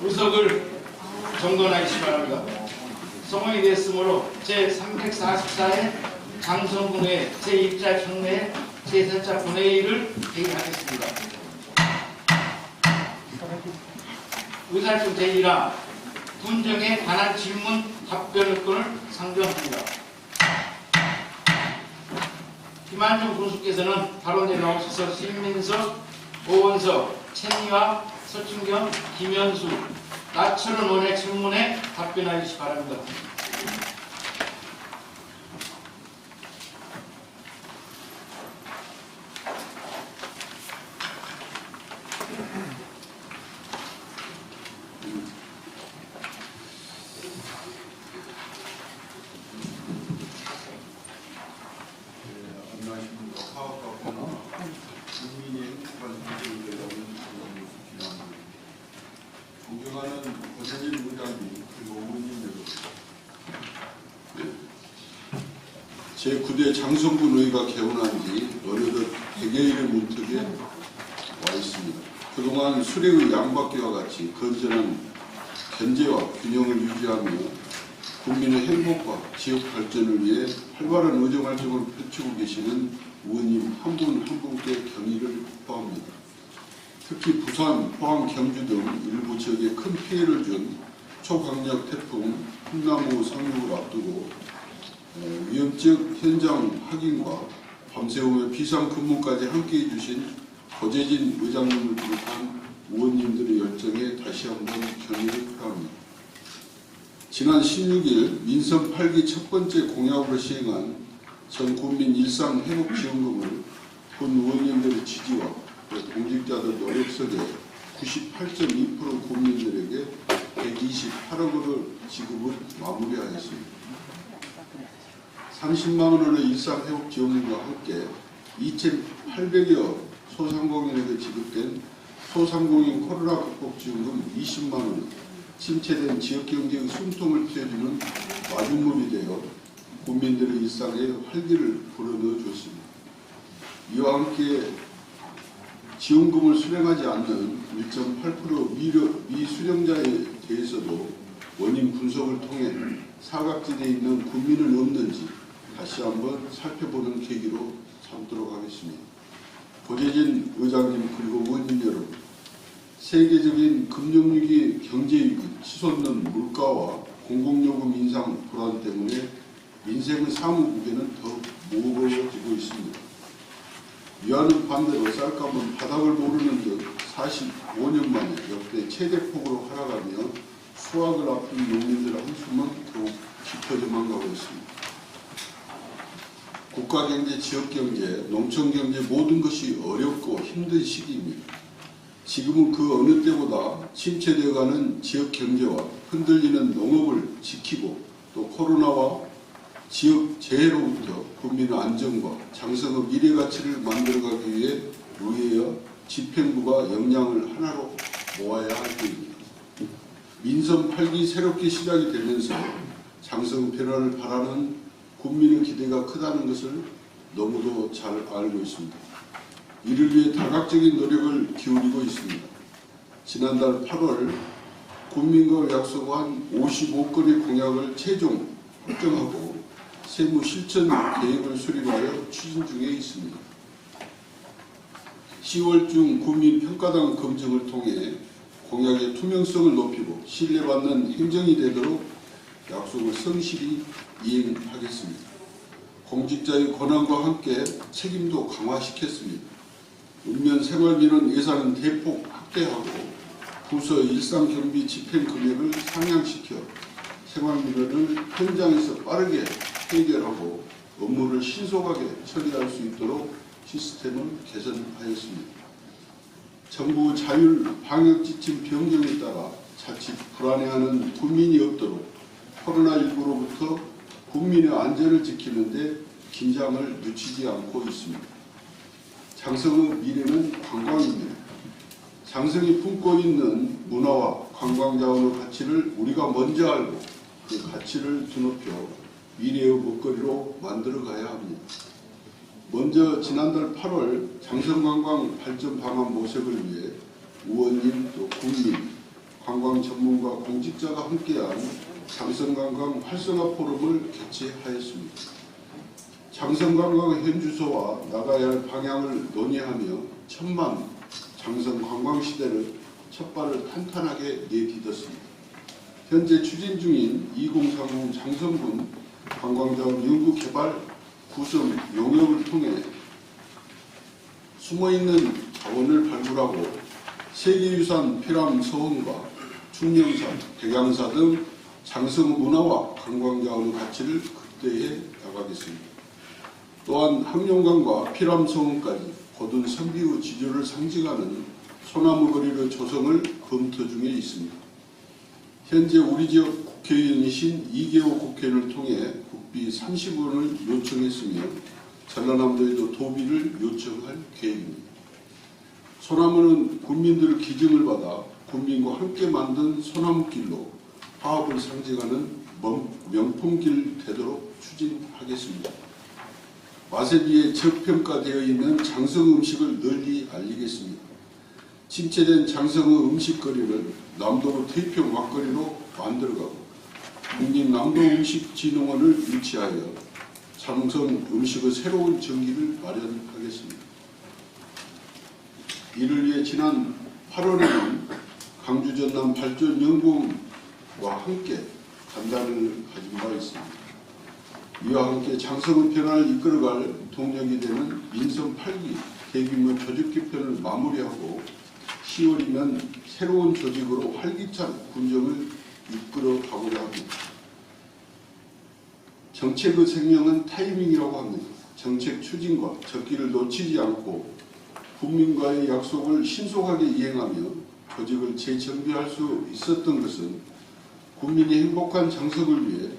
의석을 정돈하시기 바랍니다. 성명이 됐으므로 제344회 장성군의 제2자 청례 제4차 본회의를 개의하겠습니다. 의사일정 제1화 분정에 관한 질문 답변권을 상정합니다. 김한중 군수께서는 발언에 나오셔서 신민석, 오원석, 최미화, 서춘경, 김현수, 나철원 의원의 질문에 답변하여 주시기 바랍니다. 안녕하십니까. 사업가구나 국민의 행복한 생활을 존경하는 권한진 의장님 그리고 의원님 여러분, 제9대 장성군 의회가 개원한 지 어느덧 100여일의 문턱에 와 있습니다. 그동안 수레의 양바퀴와 같이 건전한 견제와 균형을 유지하며 국민의 행복과 지역 발전을 위해 활발한 의정활동을 펼치고 계시는 의원님 한 분 한 분께 경의를 표합니다. 특히 부산, 포항, 경주 등 일부 지역에 큰 피해를 준 초강력 태풍 흰나무 상륙을 앞두고 위험적 현장 확인과 밤새우며 비상근무까지 함께해 주신 고재진 의장님을 비롯한 의원님들의 열정에 다시 한번 경의를 표합니다. 지난 16일 민선 8기 첫 번째 공약으로 시행한 전 국민 일상회복지원금을 본 의원님들의 지지와 공직자들 노력 속에 98.2% 국민들에게 128억 원을 지급을 마무리하였습니다. 30만 원의 일상회복지원금과 함께 2,800여 소상공인에게 지급된 소상공인 코로나 극복지원금 20만 원, 침체된 지역경제의 숨통을 트여주는 마중물이 되어 국민들의 일상에 활기를 불어넣어 줬습니다. 이와 함께 지원금을 수령하지 않는 1.8% 미수령자에 대해서도 원인 분석을 통해 사각지대에 있는 국민은 없는지 다시 한번 살펴보는 계기로 삼도록 하겠습니다. 고재진 의장님 그리고 의원님 여러분, 세계적인 금융위기, 경제위기, 치솟는 물가와 공공요금 인상 불안 때문에 민생의 사무국에는 더욱 무거워지고 있습니다. 위안은 반대로 쌀값은 바닥을 모르는 듯 45년 만에 역대 최대폭으로 하락하며 수확을 앞둔 농민들의 한숨은 더욱 깊어져만 가고 있습니다. 국가경제, 지역경제, 농촌경제 모든 것이 어렵고 힘든 시기입니다. 지금은 그 어느 때보다 침체되어가는 지역경제와 흔들리는 농업을 지키고 또 코로나와 지역 재해로부터 국민의 안정과 장성의 미래가치를 만들어가기 위해 의회와 집행부가 역량을 하나로 모아야 할 때입니다. 민선 8기 새롭게 시작이 되면서 장성 변화를 바라는 국민의 기대가 크다는 것을 너무도 잘 알고 있습니다. 이를 위해 다각적인 노력을 기울이고 있습니다. 지난달 8월 국민과 약속한 55건의 공약을 최종 확정하고 세무 실천 계획을 수립하여 추진 중에 있습니다. 10월 중 국민 평가당 검증을 통해 공약의 투명성을 높이고 신뢰받는 행정이 되도록 약속을 성실히 이행하겠습니다. 공직자의 권한과 함께 책임도 강화시켰습니다. 읍면 생활비는 예산은 대폭 확대하고 부서 일상경비 집행 금액을 상향시켜 생활비를 현장에서 빠르게 해결하고 업무를 신속하게 처리할 수 있도록 시스템을 개선하였습니다. 정부 자율 방역 지침 변경에 따라 자칫 불안해하는 국민이 없도록 코로나19로부터 국민의 안전을 지키는 데 긴장을 늦추지 않고 있습니다. 장성의 미래는 관광입니다. 장성이 품고 있는 문화와 관광자원의 가치를 우리가 먼저 알고 그 가치를 드높여 미래의 먹거리로 만들어가야 합니다. 먼저 지난달 8월 장성관광 발전 방안 모색을 위해 의원님 또 국민, 관광 전문가 공직자가 함께한 장성관광 활성화 포럼을 개최하였습니다. 장성관광 현주소와 나가야 할 방향을 논의하며 천만 장성관광 시대를 첫발을 탄탄하게 내딛었습니다. 현재 추진 중인 2030 장성군 관광자원 연구개발 구성 용역을 통해 숨어있는 자원을 발굴하고 세계유산 피람 서원과 충령산, 백양사 등 장성 문화와 관광자원의 가치를 극대화해 나가겠습니다. 또한 항룡강과 피람 서원까지 고든 선비의 지조를 상징하는 소나무 거리의 조성을 검토 중에 있습니다. 현재 우리 지역 국회의원이신 이계호 국회의원을 통해 국비 30억 원을 요청했으며 전라남도에도 도비를 요청할 계획입니다. 소나무는 군민들의 기증을 받아 군민과 함께 만든 소나무길로 화합을 상징하는 명품길 되도록 추진하겠습니다. 맛에 비해 저평가되어 있는 장성 음식을 널리 알리겠습니다. 침체된 장성의 음식거리를 남도의 대표 막거리로 만들어가고 국립남도음식진흥원을 유치하여 장성 음식의 새로운 전기를 마련하겠습니다. 이를 위해 지난 8월에는 강주 전남 발전연구원과 함께 간담회를 가진 바 있습니다. 이와 함께 장성의 변화를 이끌어갈 동력이 되는 민선 8기 대규모 조직 개편을 마무리하고 10월이면 새로운 조직으로 활기찬 군정을 이끌어 가고자 합니다. 정책의 생명은 타이밍이라고 합니다. 정책 추진과 적기를 놓치지 않고 국민과의 약속을 신속하게 이행하며 조직을 재정비할 수 있었던 것은 국민이 행복한 장성을 위해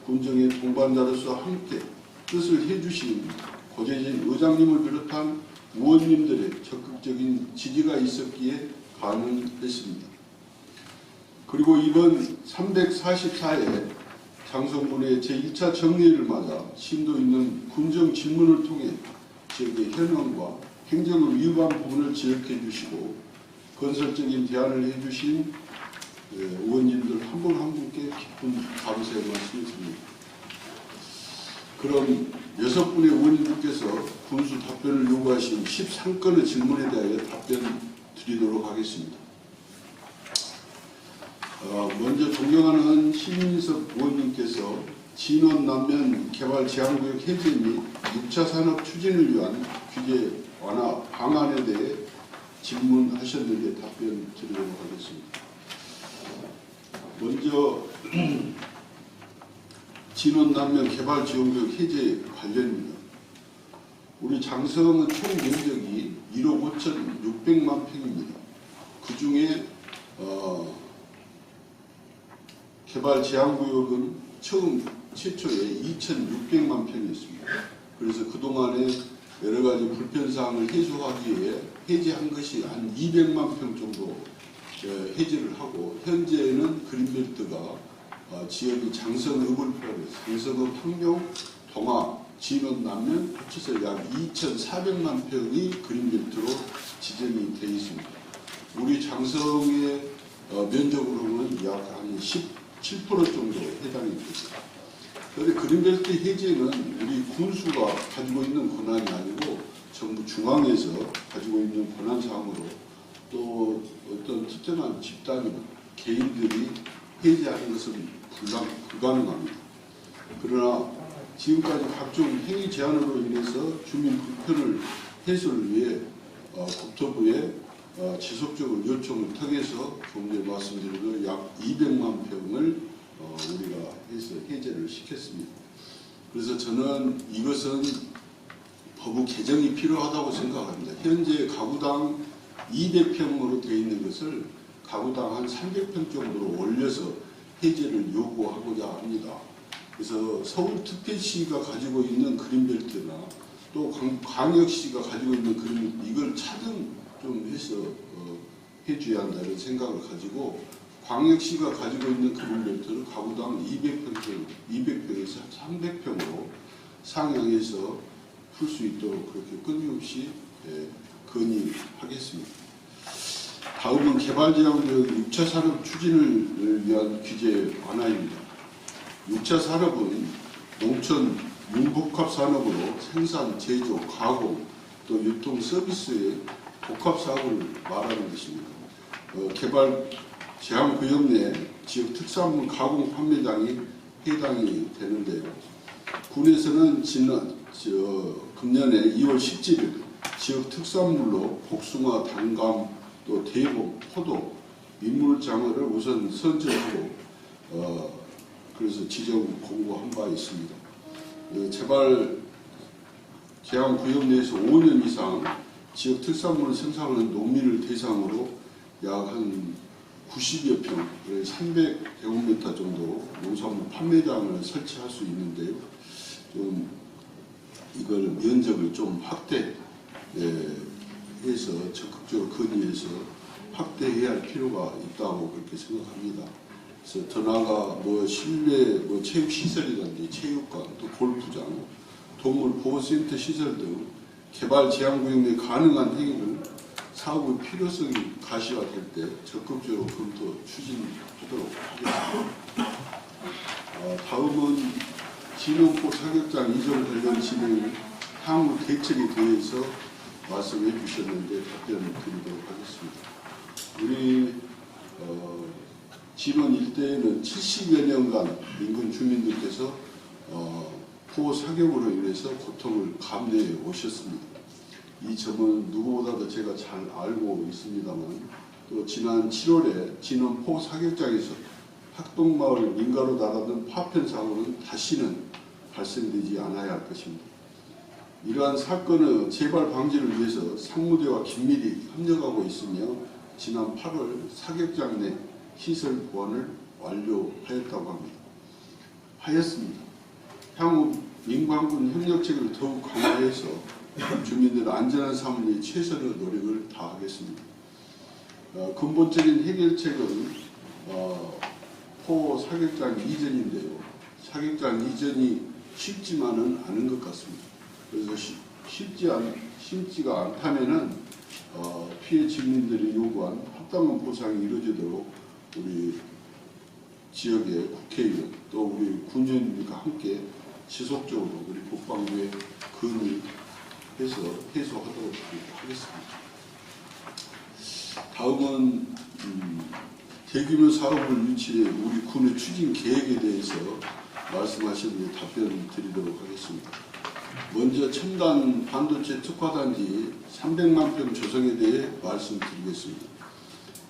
군정의 동반자로서 함께 뜻을 해주신 고재진 의장님을 비롯한 의원님들의 적극적인 지지가 있었기에 가능했습니다. 그리고 이번 344회 장성군의 제1차 정례를 맞아 심도 있는 군정 질문을 통해 지역의 현황과 행정의 위반 부분을 지적해 주시고 건설적인 대안을 해주신 의원님들 한 분 한 분께 깊은 감사의 말씀을 드립니다. 그럼 6분의 의원님께서 군수 답변을 요구하신 13건의 질문에 대하여 답변 드리도록 하겠습니다. 먼저 존경하는 신민섭 의원님께서 진원 남면 개발 제한구역 해제 및 6차 산업 추진을 위한 규제 완화 방안에 대해 질문하셨는데 답변 드리도록 하겠습니다. 먼저 진원 남면 개발 지원구역 해제 관련입니다. 우리 장성은 총 면적이 1억 5,600만 평입니다. 그 중에 개발 제한구역은 최초에 2,600만 평이었습니다. 그래서 그동안에 여러 가지 불편사항을 해소하기 위해 해제한 것이 한 200만 평 정도 해제를 하고 현재는 그린벨트가 지역이 장성읍을 포함해서 장성읍, 항룡, 동화, 진원, 남면 합쳐서 약 2,400만 평이 그린벨트로 지정이 되어 있습니다. 우리 장성의 면적으로는 약 한 17% 정도 해당이 됩니다. 그런데 그린벨트 해제는 우리 군수가 가지고 있는 권한이 아니고 정부 중앙에서 가지고 있는 권한사항으로 또 어떤 특정한 집단이나 개인들이 해제하는 것은 불가능합니다. 그러나 지금까지 각종 행위 제한으로 인해서 주민 불편을 해소를 위해 국토부에 지속적으로 요청을 통해서 좀 전에 말씀드린 대로 약 200만 평을 우리가 해서 해제를 시켰습니다. 그래서 저는 이것은 법의 개정이 필요하다고 생각합니다. 현재 가구당 200평으로 되어 있는 것을 가구당 한 300평 정도로 올려서 해제를 요구하고자 합니다. 그래서 서울특별시가 가지고 있는 그린벨트나 또 광역시가 가지고 있는 그린벨트 이걸 차등 좀 해서 해줘야 한다는 생각을 가지고 광역시가 가지고 있는 그린벨트를 가구당 200평에서 300평으로 상향해서 풀 수 있도록 그렇게 끊임없이 건의하겠습니다. 다음은 개발제한구역 6차 산업 추진을 위한 규제 완화입니다. 6차 산업은 농촌 융복합 산업으로 생산, 제조, 가공, 또 유통 서비스의 복합 사업을 말하는 것입니다. 개발 제한구역 내 지역 특산물 가공 판매장이 해당이 되는데요. 군에서는 금년에 2월 17일 지역 특산물로 복숭아, 단감, 또 대봉, 포도, 민물장어를 우선 선정하고 그래서 지정 공고한 바 있습니다. 재발 제한구역 내에서 5년 이상 지역 특산물을 생산하는 농민을 대상으로 약 한 90여 평, 300제곱미터 정도 농산물 판매장을 설치할 수 있는데요. 좀 이걸 면적을 좀 확대해서 적극적으로 건의해서 확대해야 할 필요가 있다고 그렇게 생각합니다. 그래서 더 나아가 실내 체육 시설이라든지 체육관, 또 골프장, 동물 보호센터 시설 등 개발 제한구역 내 가능한 행위를 사업의 필요성이 가시화될 때 적극적으로 검토 추진하도록 하겠습니다. 다음은 진원포 사격장 이전 관련 진행 향후 대책에 대해서 말씀해 주셨는데 답변을 드리도록 하겠습니다. 우리 진원 일대에는 70여 년간 인근 주민들께서 포 사격으로 인해서 고통을 감내해 오셨습니다. 이 점은 누구보다도 제가 잘 알고 있습니다만, 또 지난 7월에 진원 포 사격장에서 학동마을 민가로 날아든 파편 사고는 다시는 발생되지 않아야 할 것입니다. 이러한 사건의 재발 방지를 위해서 상무대와 긴밀히 협력하고 있으며 지난 8월 사격장 내 시설 보완을 완료하였습니다. 향후 민관군 협력책을 더욱 강화해서 주민들의 안전한 삶을 위해 최선의 노력을 다하겠습니다. 근본적인 해결책은 포 사격장 이전인데요. 사격장 이전이 쉽지만은 않은 것 같습니다. 그래서 쉽지가 않다면은 피해 주민들이 요구한 합당한 보상이 이루어지도록 우리 지역의 국회의원 또 우리 군의원들과 함께 지속적으로 우리 국방부에 건의해서 해소하도록 하겠습니다. 다음은 대규모 사업을 유치해 우리 군의 추진 계획에 대해서 말씀하셨는데 답변을 드리도록 하겠습니다. 먼저 첨단 반도체 특화단지 300만 평 조성에 대해 말씀드리겠습니다.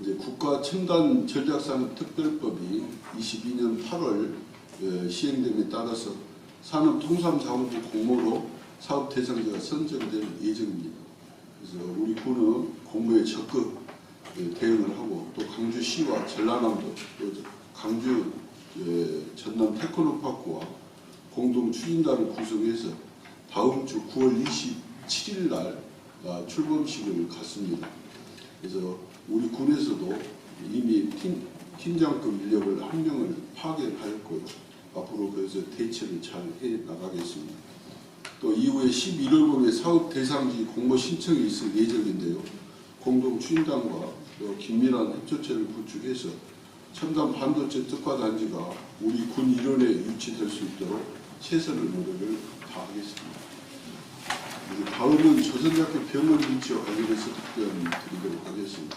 이제 국가 첨단 전략산업 특별법이 22년 8월 시행됨에 따라서 산업통상자원부 공모로 사업 대상자가 선정될 예정입니다. 그래서 우리 군은 공모에 적극 대응을 하고 또 강주시와 전라남도 또 강주 전남 테크노파크와 공동 추진단을 구성해서 다음 주 9월 27일 날 출범식을 갖습니다. 그래서 우리 군에서도 이미 팀장급 인력을 1명을 파견하였고요. 앞으로 그래서 대처를 잘 해 나가겠습니다. 또 이후에 11월경에 사업 대상지 공모 신청이 있을 예정인데요. 공동 추진단과 긴밀한 협조체를 구축해서 첨단 반도체 특화단지가 우리 군 일원에 유치될 수 있도록 최선의 노력을 다하겠습니다. 다음은 조선대학교 병원 유치와 관련해서 답변드리도록 하겠습니다.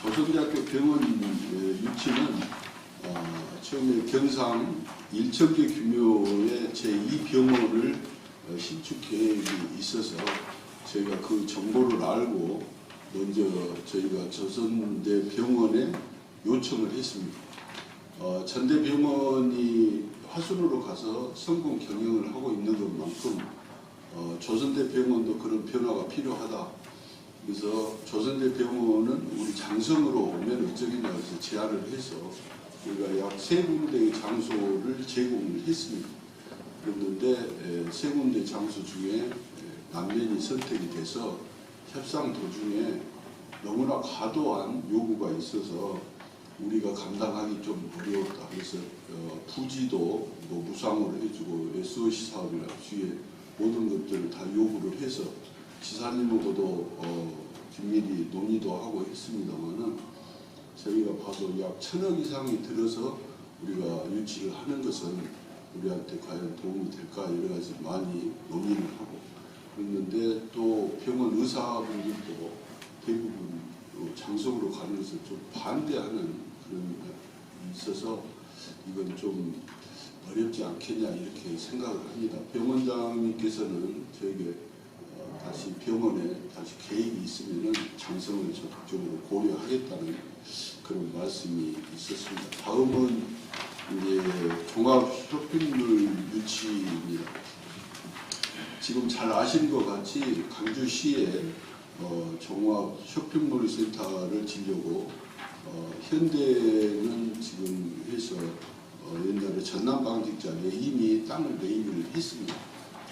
조선대학교 병원 유치는 처음에 경상 1,000개 규모의 제2병원을 신축 계획이 있어서 저희가 그 정보를 알고 먼저 저희가 조선대 병원에 요청을 했습니다. 전대병원이 화순으로 가서 성공 경영을 하고 있는 것만큼 조선대 병원도 그런 변화가 필요하다. 그래서 조선대 병원은 우리 장성으로 오면 어쩌겠냐 해서 제안을 해서 우리가 약 3군데의 장소를 제공을 했습니다. 그랬는데 3군데 장소 중에 남면이 선택이 돼서 협상 도중에 너무나 과도한 요구가 있어서 우리가 감당하기 좀 어려웠다. 그래서 부지도 무상으로 해주고 SOC 사업이나 주위에 모든 것들을 다 요구를 해서 지사님하고도 긴밀히 논의도 하고 했습니다만은 저희가 봐도 약 1,000억 이상이 들어서 우리가 유치를 하는 것은 우리한테 과연 도움이 될까 여러 가지 많이 논의를 하고 그랬는데 또 병원 의사분들도 대부분 장성으로 가는 것을 좀 반대하는 그런 게 있어서 이건 좀 어렵지 않겠냐 이렇게 생각을 합니다. 병원장님께서는 저에게 다시 병원에 다시 계획이 있으면은 장성을 적극적으로 고려하겠다는 그런 말씀이 있었습니다. 다음은 이제 종합 쇼핑몰 유치입니다. 지금 잘 아시는 것 같이 강주시에 종합 쇼핑몰 센터를 지려고 현대는 지금 해서 옛날에 전남방직장에 이미 땅을 매입을 했습니다.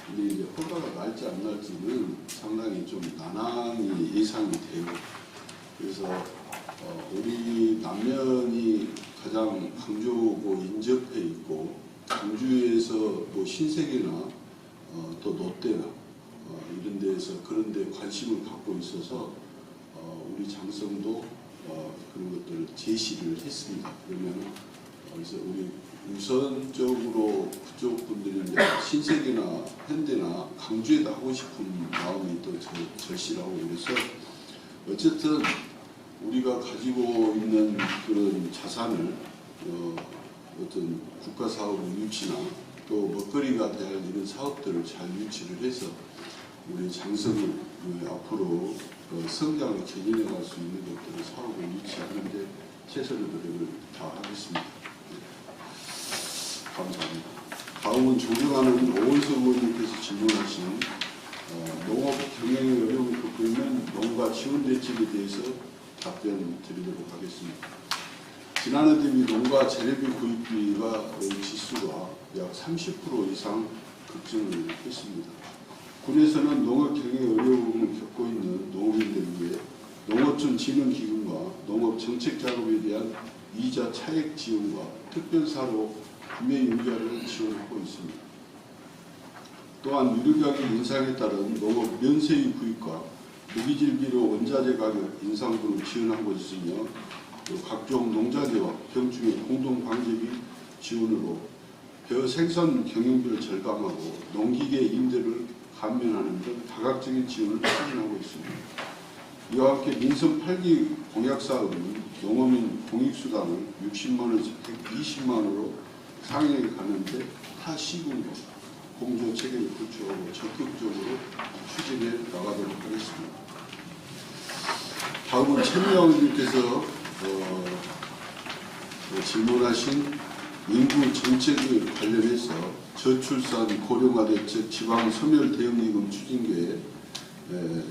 근데 이제 허가가 날지 안 날지는 상당히 좀 난항이 예상이 돼요. 그래서 우리 남면이 가장 강조고 인접해 있고 강주에서 뭐 신세계나 또 롯데나 이런 데에서 그런 데 관심을 갖고 있어서 우리 장성도 그런 것들을 제시를 했습니다. 그러면 그래서 우리 우선적으로 그쪽 분들이 신세계나 현대나 강주에다 하고 싶은 마음이 또 절실하고 그래서 어쨌든 우리가 가지고 있는 그런 자산을 어떤 국가 사업 유치나 또 먹거리가 될 이런 사업들을 잘 유치를 해서 우리 장성을 앞으로 성장을 견인해 갈 수 있는 것들을 사업을 유치하는데 최선의 노력을 다하겠습니다. 감사합니다. 다음은 존경하는 오원석 의원님께서 질문하신 농업 경영의 어려움을 겪고 있는 농가 지원 대책에 대해서 답변 드리도록 하겠습니다. 지난해 대비 농가 재래비 구입비가 지수가 약 30% 이상 급증을 했습니다. 군에서는 농업 경영의 어려움을 겪고 있는 농업인들을 위해 농어촌진흥기금과 농업정책 작업에 대한 이자 차액 지원과 특별사로 구매 융자를 지원하고 있습니다. 또한 유류가격 인상에 따른 농업 면세유 구입과 무기질비료 원자재 가격 인상 등을 지원하고 있으며 각종 농자재와 병충해 공동방제비 지원으로 벼 생산 경영비를 절감하고 농기계 임대를 감면하는 등 다각적인 지원을 추진하고 있습니다. 이와 함께 민선 8기 공약사업은 농어민 공익수당을 60만 원에서 120만 원으로 상향해 가는데 타 시군과 공조 체계를 구축하고 적극적으로 추진해 나가도록 하겠습니다. 다음은 최미영님께서 질문하신 인구 정책에 관련해서 저출산 고령화 대책 지방 소멸 대응기금 추진계획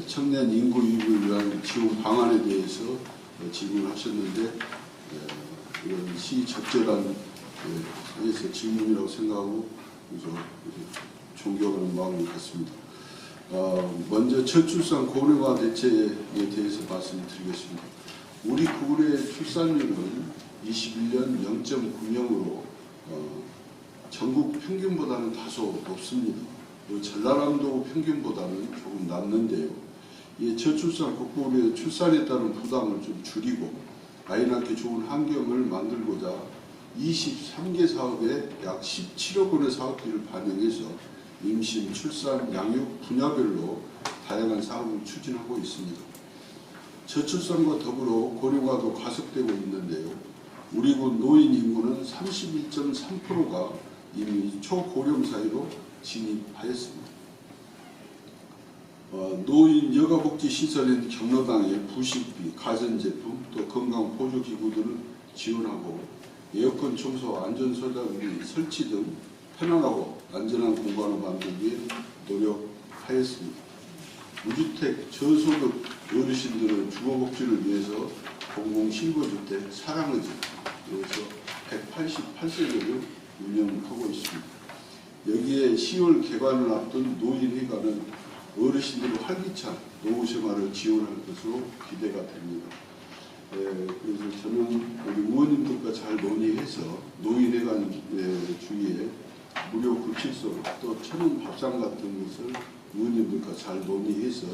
청년 인구 유입을 위한 지원 방안에 대해서 질문하셨는데 이런 시적절한 질문이라고 생각하고 존경하는 마음을 갖습니다. 먼저 저출산 고령화 대책에 대해서 말씀드리겠습니다. 우리 구글의 출산율은 21년 0.9명으로 전국 평균보다는 다소 높습니다. 전라남도 평균보다는 조금 낮는데요. 이 저출산 국부의 출산에 따른 부담을 좀 줄이고 아이 낳기 좋은 환경을 만들고자 23개 사업에 약 17억 원의 사업비를 반영해서 임신, 출산, 양육 분야별로 다양한 사업을 추진하고 있습니다. 저출산과 더불어 고령화도 가속되고 있는데요. 우리 군 노인 인구는 31.3%가 이미 초고령 사회로 진입하였습니다. 노인 여가복지시설인 경로당에 부식비, 가전제품, 또 건강보조기구 등을 지원하고 에어컨 청소, 안전소장비 설치 등 편안하고 안전한 공간을 만들기 위해 노력하였습니다. 무주택, 저소득 어르신들의 주거복지를 위해서 공공신고주택 사랑의 집, 그래서 188세대를 운영하고 있습니다. 여기에 10월 개관을 앞둔 노인회관은 어르신들의 활기찬 노후생활을 지원할 것으로 기대가 됩니다. 그래서 저는 우리 의원님들과 잘 논의해서 노인회관 주위에 무료 급식소 또 천연 밥상 같은 것을 의원님들과 잘 논의해서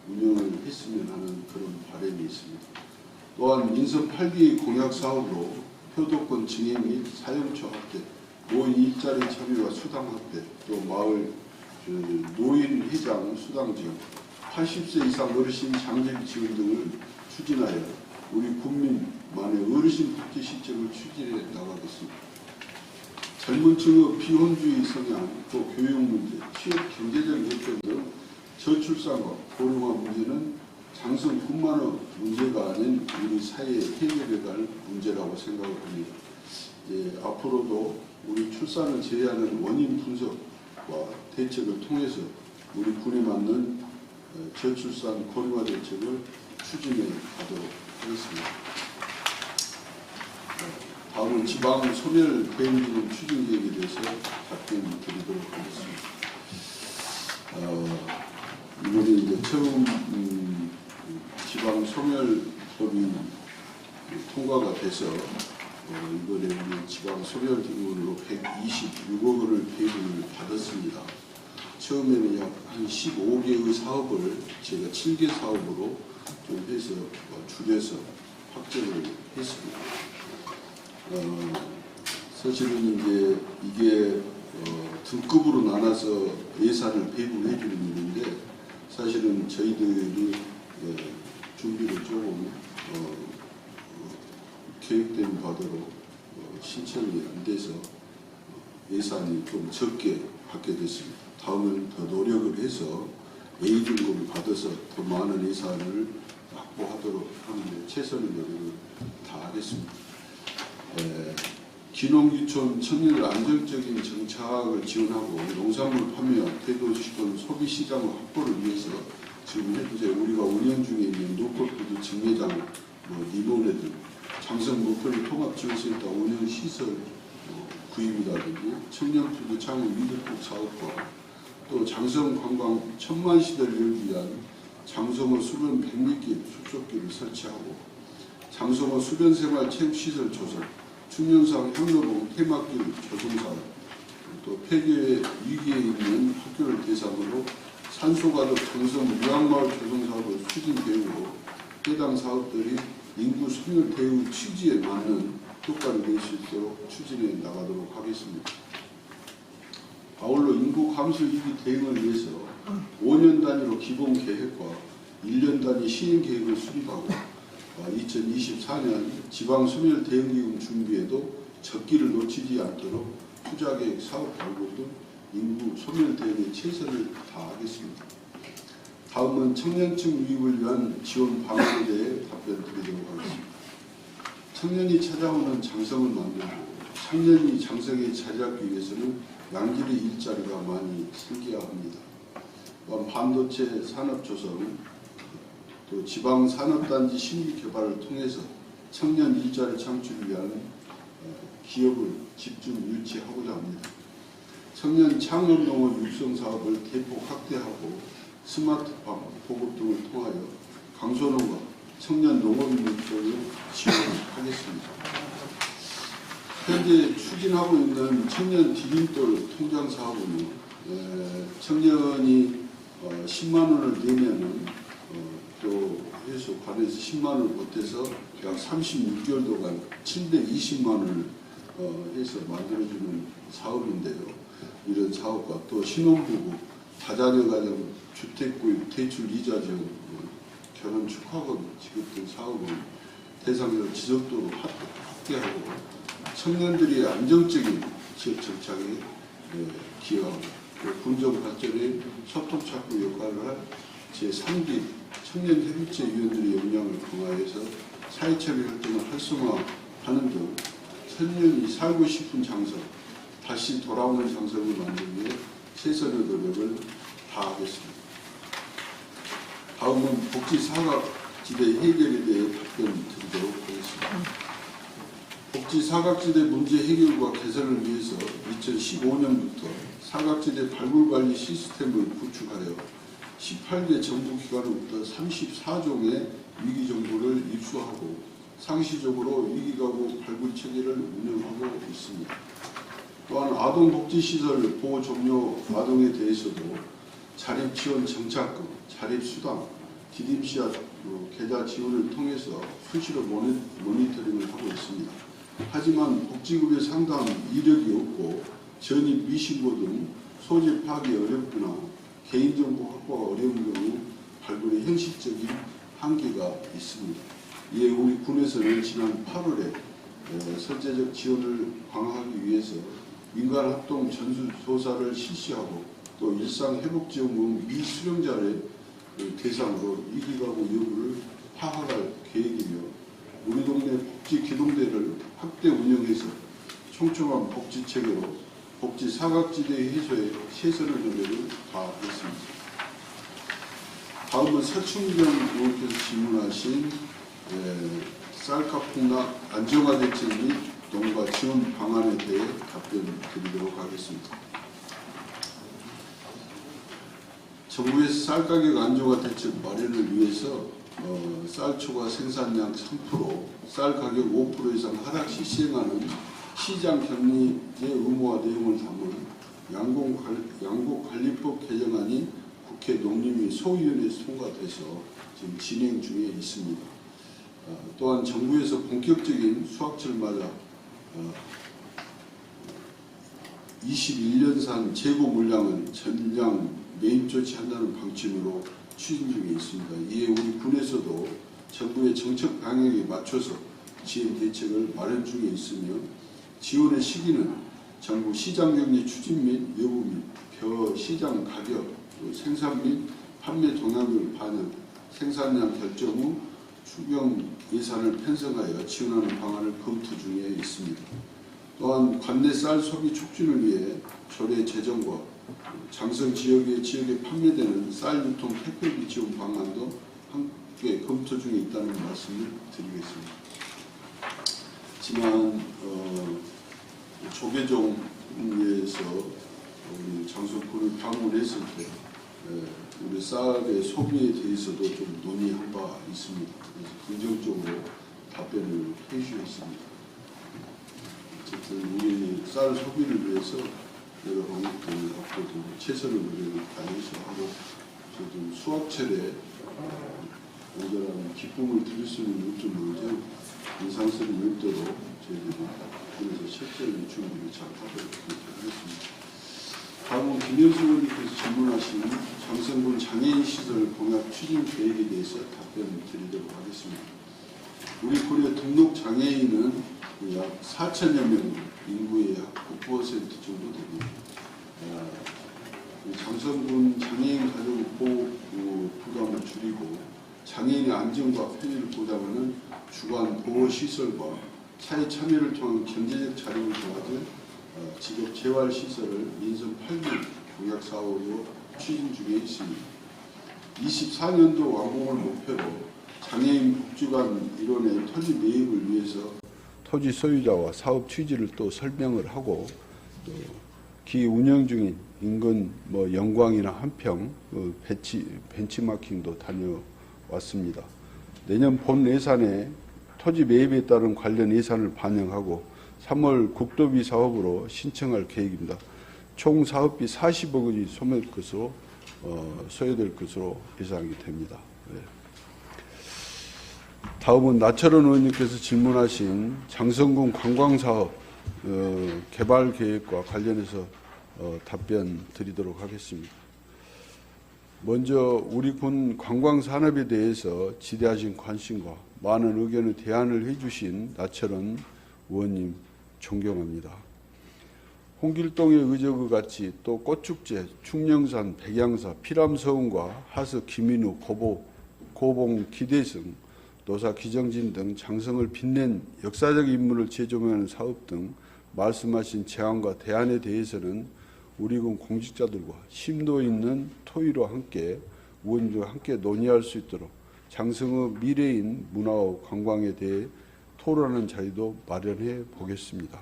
운영을 했으면 하는 그런 바람이 있습니다. 또한 민선 8기 공약 사업으로 표도권 증액 및 사용처 확대, 노인 일자리 참여와 수당 확대, 또 마을 노인 회장 수당 지원, 80세 이상 어르신 장애인 지원 등을 추진하여 우리 국민만의 어르신 복지 실정을 추진해 나가겠습니다. 젊은 층의 비혼주의 성향, 또 교육 문제, 취업 경제적 역경 등 저출산과 고령화 문제는 장성뿐만의 문제가 아닌 우리 사회에 해결해 갈 문제라고 생각을 합니다. 앞으로도 우리 출산을 제외하는 원인 분석과 대책을 통해서 우리 군에 맞는 저출산 고령화 대책을 추진해 가도록 하겠습니다. 다음은 지방 소멸 대응기금 추진 계획에 대해서 답변 드리도록 하겠습니다. 이번에 이제 처음 지방 소멸법이 통과가 돼서 이번에 지방 소멸 기금으로 126억 원을 배분을 받았습니다. 처음에는 약 한 15개의 사업을 제가 7개 사업으로 좀 해서 줄여서 확정을 했습니다. 사실은 이제 이게 등급으로 나눠서 예산을 배분해 주는 일인데 사실은 저희들이 준비를 조금 계획된 바대로 신청이 안 돼서 예산이 좀 적게 받게 됐습니다. 다음은 더 노력을 해서 A등급을 받아서 더 많은 예산을 확보하도록 하는데 최선의 노력을 다하겠습니다. 귀농귀촌 청년을 안정적인 정착을 지원하고 농산물 판매와 대도시권 소비시장 확보를 위해서 지금 현재 우리가 운영 중에 있는 노컬푸드 직매장, 리모네 등 장성 목표리 통합지원센터 운영시설 구입이라든지 청년푸드 창업 위드콕 사업과 또 장성관광 천만 시대를 열기 위한 장성어 수변 100m 축소기를 설치하고 장성어 수변생활 체육시설 조성, 충령산 향로봉 테마길 조성사업, 또 폐교의 위기에 있는 학교를 대상으로 산소가득 장성 유학마을 조성사업을 추진 계획으로 해당 사업들이 인구 소멸 대응 취지에 맞는 효과를 낼 수 있도록 추진해 나가도록 하겠습니다. 아울러 인구 감소 위기 대응을 위해서 5년 단위로 기본 계획과 1년 단위 시행 계획을 수립하고 2024년 지방소멸 대응기금 준비에도 적기를 놓치지 않도록 투자계획, 사업 발굴 등 인구 소멸 대응에 최선을 다하겠습니다. 다음은 청년층 유입을 위한 지원 방안에 대해 답변 드리도록 하겠습니다. 청년이 찾아오는 장성을 만들고 청년이 장성에 자리하기 위해서는 양질의 일자리가 많이 생겨야 합니다. 반도체 산업 조성, 또 지방산업단지 신규 개발을 통해서 청년 일자리 창출을 위한 기업을 집중 유치하고자 합니다. 청년 창업농업 육성 사업을 대폭 확대하고 스마트팜 보급 등을 통하여 강소농업, 청년 농업 육성을 지원하겠습니다. 현재 추진하고 있는 청년 디딤돌 통장 사업은 청년이 10만 원을 내면은 또 해서 관에서 10만 원을 보태서 약 36개월 동안 720만 원을 해서 만들어주는 사업인데요. 이런 사업과 또 신혼부부, 다자녀 가정 주택구입 대출 이자 지원, 결혼 축하금 지급 등 사업을 대상으로 지속적으로 확대하고 청년들이 안정적인 지역 정착에 기여하고 군정 발전에 소통 창구 역할을 할 제3기 청년협의체위원들의 역량을 강화해서 사회참여 활동을 활성화하는 등 청년이 살고 싶은 장성, 다시 돌아오는 장성을 만들기 위해 최선의 노력을 다하겠습니다. 다음은 복지사각지대 해결에 대해 답변 드리도록 하겠습니다. 복지사각지대 문제 해결과 개선을 위해서 2015년부터 사각지대 발굴관리 시스템을 구축하여 18개 정부기관으로부터 34종의 위기정보를 입수하고 상시적으로 위기가구 발굴체계를 운영하고 있습니다. 또한 아동복지시설 보호 종료 아동에 대해서도 자립지원 정착금, 자립수당, 디딤씨앗 계좌 지원을 통해서 수시로 모니터링을 하고 있습니다. 하지만 복지급여 상담 이력이 없고 전입 미신고 등 소재 파악이 어렵거나 개인정보 확보가 어려운 경우 발굴의 현실적인 한계가 있습니다. 이에 우리 군에서는 지난 8월에 선제적 지원을 강화하기 위해서 민간합동 전수조사를 실시하고 또 일상회복지원금 미수령자를 대상으로 위기가구 여부를 파악할 계획이며 우리 동네 복지기동대를 확대 운영해서 총총한 복지체계로 복지 사각지대 해소에 최선의 노력을 다하겠습니다. 다음은 서충경 의원께서 질문하신 쌀값 폭락 안정화 대책 및 농가 지원 방안에 대해 답변 드리도록 하겠습니다. 정부에서 쌀 가격 안정화 대책 마련을 위해서 쌀 초과 생산량 3%, 쌀 가격 5% 이상 하락 시 시행하는 시장 격리의 의무화 내용을 담은 양곡관리법 개정안이 국회 농림 및 소위원회에서 통과돼서 지금 진행 중에 있습니다. 또한 정부에서 본격적인 수확철 맞아 21년산 재고 물량은 전량 매입 조치한다는 방침으로 추진 중에 있습니다. 이에 우리 군에서도 정부의 정책 방향에 맞춰서 지원 대책을 마련 중에 있으며 지원의 시기는 정부 시장격리 추진 및 여부 및 벼 시장 가격, 생산 및 판매 동향을 반영, 생산량 결정 후 추경 예산을 편성하여 지원하는 방안을 검토 중에 있습니다. 또한 관내 쌀 소비 촉진을 위해 조례 제정과 장성 지역에 판매되는 쌀 유통 택배비 지원 방안도 함께 검토 중에 있다는 말씀을 드리겠습니다. 지난 조계종에서 우리 장성군을 방문했을 때 우리 쌀의 소비에 대해서도 좀 논의한 바 있습니다. 그래서 긍정적으로 답변을 해주셨습니다. 어쨌든 우리 쌀 소비를 위해서 여러 방법들 앞으로도 최선의 노력을 다해서 하고 저도 수확철에 온전한 기쁨을 드릴 수 있는 요점 문제 인상성이 있도록 저희들이 그래서 실제로 준비를 잘 하도록 하겠습니다. 다음은 김현수 의원님께서 질문하신 장성군 장애인 시설 공약 추진 계획에 대해서 답변을 드리도록 하겠습니다. 우리 군의 등록 장애인은 약 4천여 명 인구의 약 9% 정도 됩니다. 장성군 장애인 가족 보호 부담을 줄이고 장애인의 안전과 편의를 보장하는 주간 보호시설과 사회 참여를 통한 경제적 자립을 도와줄 직업 재활 시설을 민선 8기 공약 사업으로 추진 중에 있습니다. 24년도 완공을 목표로 장애인 복지관 일원의 토지 매입을 위해서 토지 소유자와 사업 취지를 또 설명을 하고 또 기 운영 중인 인근 영광이나 한평 벤치마킹도 다녀왔습니다. 내년 본 예산에 토지 매입에 따른 관련 예산을 반영하고 3월 국도비 사업으로 신청할 계획입니다. 총 사업비 40억 원이 소요될 것으로 예상이 됩니다. 네. 다음은 나철원 의원님께서 질문하신 장성군 관광사업 개발 계획과 관련해서 답변 드리도록 하겠습니다. 먼저 우리 군 관광산업에 대해서 지대하신 관심과 많은 의견을 대안을 해주신 나철원 의원님 존경합니다. 홍길동의 의적과 같이 또 꽃축제, 충령산, 백양사, 피람서원과 하서 김인우, 고봉 기대승, 노사 기정진 등 장성을 빛낸 역사적 인물을 재조명하는 사업 등 말씀하신 제안과 대안에 대해서는 우리 군 공직자들과 심도 있는 토의로 함께 의원들과 함께 논의할 수 있도록 장성의 미래인 문화와 관광에 대해 토론하는 자리도 마련해 보겠습니다.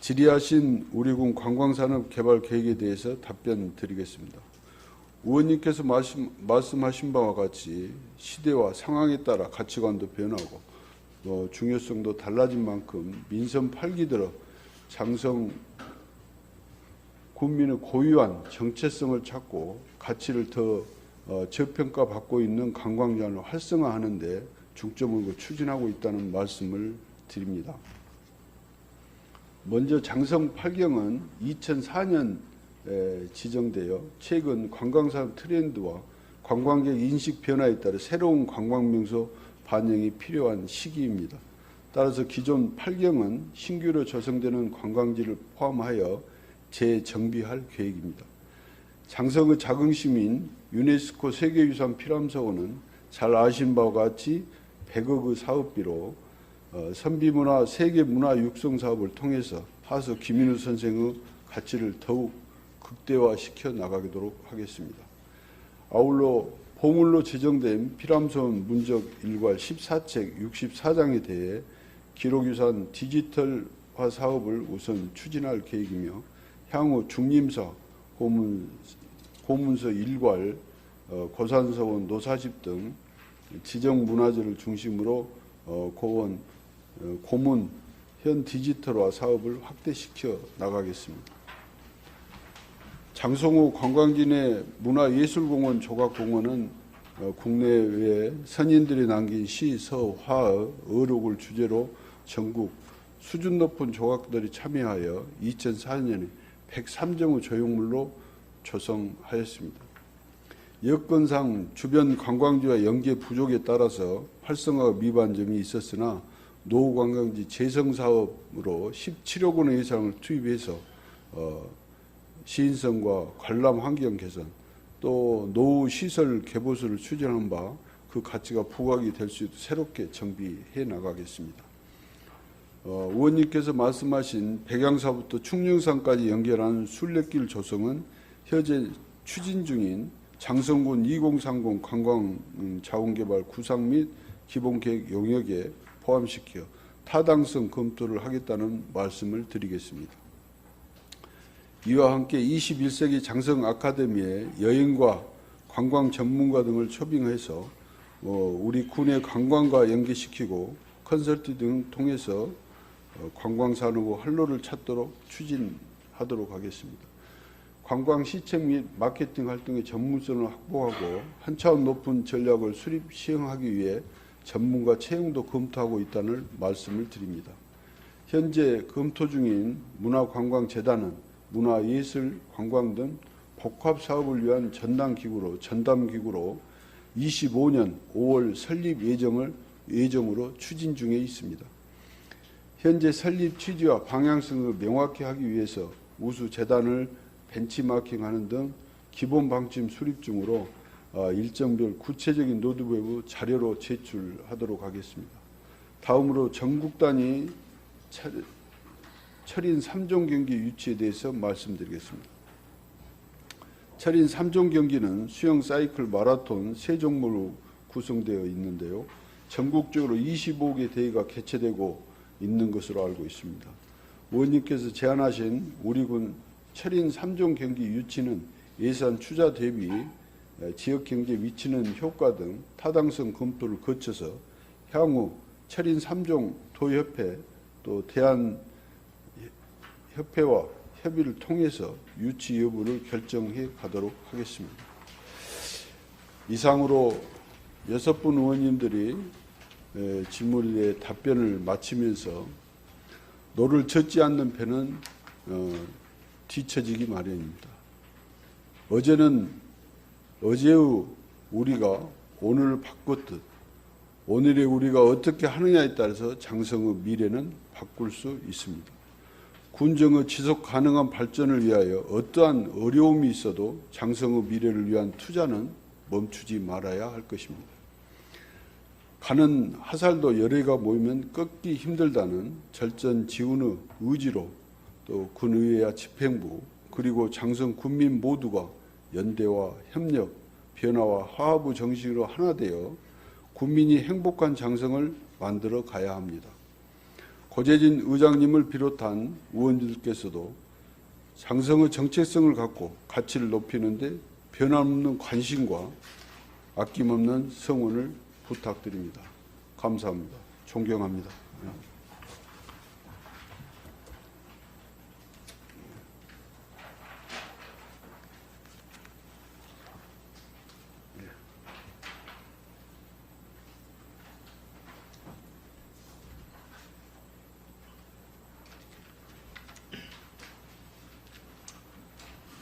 질의하신 우리 군 관광산업 개발 계획에 대해서 답변 드리겠습니다. 의원님께서 말씀하신 바와 같이 시대와 상황에 따라 가치관도 변하고 중요성도 달라진 만큼 민선 8기 들어 장성 군민의 고유한 정체성을 찾고 가치를 더 저평가받고 있는 관광지를 활성화하는 데 중점을 추진하고 있다는 말씀을 드립니다. 먼저 장성 8경은 2004년 지정되어 최근 관광산업 트렌드와 관광객 인식 변화에 따라 새로운 관광명소 반영이 필요한 시기입니다. 따라서 기존 8경은 신규로 조성되는 관광지를 포함하여 재정비할 계획입니다. 장성의 자긍심인 유네스코 세계유산 피람서원은 잘 아신 바와 같이 100억의 사업비로 선비문화 세계문화 육성 사업을 통해서 하서 김인우 선생의 가치를 더욱 극대화시켜 나가도록 하겠습니다. 아울러 보물로 제정된 피람서원 문적 일괄 14책 64장에 대해 기록유산 디지털화 사업을 우선 추진할 계획이며 향후 중림사, 고문서 일괄, 고산서원, 노사집 등 지정 문화재를 중심으로 고문 현 디지털화 사업을 확대시켜 나가겠습니다. 장성호 관광진의 문화예술공원 조각공원은 국내외 선인들이 남긴 시, 서, 화의 어록을 주제로 전국 수준 높은 조각들이 참여하여 2004년에 103점의 조형물로 조성하였습니다. 여건상 주변 관광지와 연계 부족에 따라서 활성화 미반 점이 있었으나 노후 관광지 재생 사업으로 17억 원의 예산을 투입해서 시인성과 관람 환경 개선, 또 노후 시설 개보수를 추진한 바 그 가치가 부각이 될 수 있도록 새롭게 정비해 나가겠습니다. 의원님께서 말씀하신 백양사부터 충령산까지 연결하는 순례길 조성은 현재 추진 중인 장성군 2030 관광자원개발 구상 및 기본계획 용역에 포함시켜 타당성 검토를 하겠다는 말씀을 드리겠습니다. 이와 함께 21세기 장성 아카데미에 여행과 관광 전문가 등을 초빙해서 우리 군의 관광과 연계시키고 컨설팅 등 통해서 관광산업의 활로를 찾도록 추진하도록 하겠습니다. 관광 시책 및 마케팅 활동의 전문성을 확보하고 한 차원 높은 전략을 수립 시행하기 위해 전문가 채용도 검토하고 있다는 말씀을 드립니다. 현재 검토 중인 문화관광재단은 문화예술, 관광 등 복합사업을 위한 전담기구로 25년 5월 설립 예정으로 추진 중에 있습니다. 현재 설립 취지와 방향성을 명확히 하기 위해서 우수 재단을 벤치마킹하는 등 기본 방침 수립 중으로 일정별 구체적인 로드맵의 자료로 제출하도록 하겠습니다. 다음으로 전국 단위 철인 3종 경기 유치에 대해서 말씀드리겠습니다. 철인 3종 경기는 수영, 사이클, 마라톤 세 종목으로 구성되어 있는데요. 전국적으로 25개 대회가 개최되고 있는 것으로 알고 있습니다. 의원님께서 제안하신 우리 군 철인 3종 경기 유치는 예산 투자 대비 지역경제 위치는 효과 등 타당성 검토를 거쳐서 향후 철인 3종 도협회 또 대한협회와 협의를 통해서 유치 여부를 결정해 가도록 하겠습니다. 이상으로 6분 의원님들이 질문에 답변을 마치면서 노를 젓지 않는 패는 뒤처지기 마련입니다. 어제의 우리가 오늘을 바꿨듯 오늘의 우리가 어떻게 하느냐에 따라서 장성의 미래는 바꿀 수 있습니다. 군정의 지속 가능한 발전을 위하여 어떠한 어려움이 있어도 장성의 미래를 위한 투자는 멈추지 말아야 할 것입니다. 가는 화살도 열애가 모이면 꺾기 힘들다는 절전지훈의 의지로 또 군의회와 집행부 그리고 장성 군민 모두가 연대와 협력, 변화와 화합의 정신으로 하나 되어 군민이 행복한 장성을 만들어 가야 합니다. 고재진 의장님을 비롯한 의원들께서도 장성의 정체성을 갖고 가치를 높이는 데 변함없는 관심과 아낌없는 성원을 부탁드립니다. 감사합니다. 존경합니다.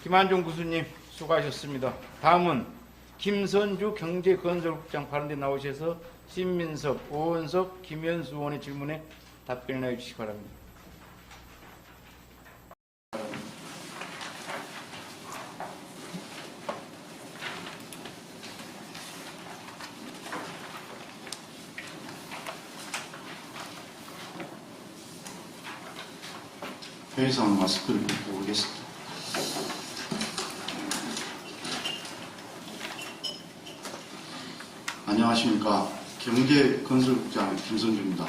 김한종 교수님 수고하셨습니다. 다음은 김선주 경제건설국장 발언대 나오셔서 신민섭, 오은석, 김현수 의원의 질문에 답변해 주시기 바랍니다. 회의상 마스크를 벗고 오겠습니다. 안녕하십니까. 경제건설국장 김선주입니다.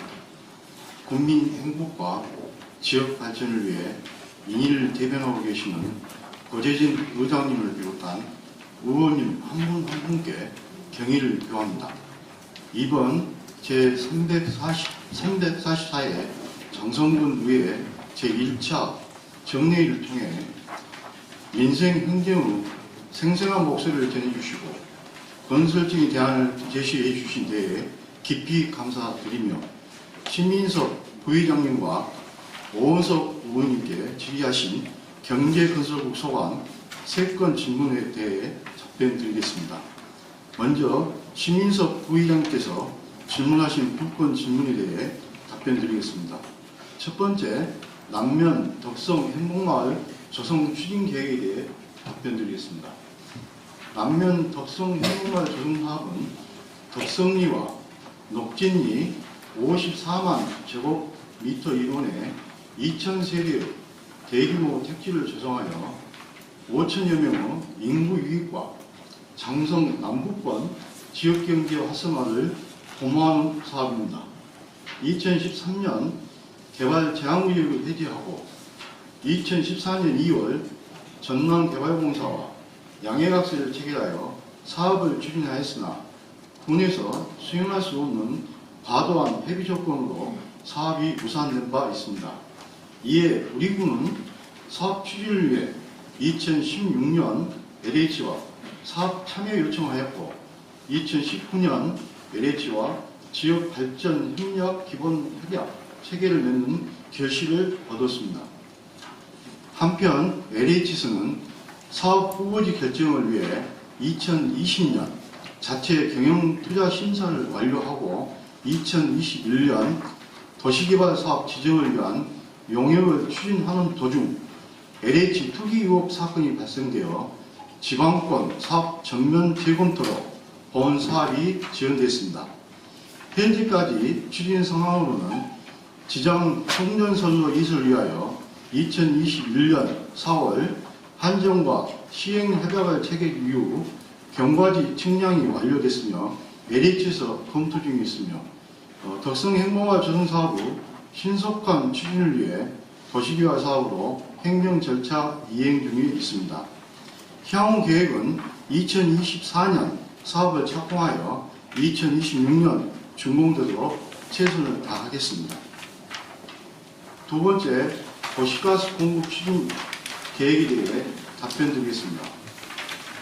국민 행복과 지역 발전을 위해 민의를 대변하고 계시는 고재진 의장님을 비롯한 의원님 한 분 한 분께 경의를 표합니다. 이번 제344회 장성군 의회 제1차 정례회를 통해 민생 행정의 생생한 목소리를 전해주시고 건설적인 대안을 제시해 주신 데에 깊이 감사드리며 신민섭 부의장님과 오은석 의원님께 질의하신 경제건설국 소관 3건 질문에 대해 답변드리겠습니다. 먼저 신민섭 부의장님께서 질문하신 2건 질문에 대해 답변드리겠습니다. 첫 번째, 남면 덕성 행복마을 조성 추진 계획에 대해 답변드리겠습니다. 남면 덕성 행복마을 조성 사업은 덕성리와 녹진리 54만 제곱미터 이론에 2,000세대의 대규모 택지를 조성하여 5천여 명의 인구 유입과 장성 남북권 지역경제 활성화를 도모하는 사업입니다. 2013년 개발 제한구역을 해제하고 2014년 2월 전남개발공사와 양해각서를 체결하여 사업을 추진하였으나 군에서 수행할 수 없는 과도한 협의 조건으로 사업이 무산된 바 있습니다. 이에 우리 군은 사업 추진을 위해 2016년 LH와 사업 참여 요청하였고 2019년 LH와 지역 발전 협력 기본 협약 체계를 맺는 결실을 얻었습니다. 한편 LH에서는 사업 후보지 결정을 위해 2020년 자체 경영 투자 심사를 완료하고 2021년 도시개발 사업 지정을 위한 용역을 추진하는 도중 LH 투기 의혹 사건이 발생되어 지방권 사업 전면 재검토로 본 사업이 지연됐습니다. 현재까지 추진 상황으로는 지정 총련선로 이수를 위하여 2021년 4월 한정과 시행협약을 체결 이후 경과지 측량이 완료됐으며 LH에서 검토 중에 있으며 덕성 행복마을 조성 사업의 신속한 추진을 위해 도시개발 사업으로 행정 절차 이행 중에 있습니다. 향후 계획은 2024년 사업을 착공하여 2026년 준공되도록 최선을 다하겠습니다. 두 번째, 도시가스 공급 추진 계획에 대해 답변드리겠습니다.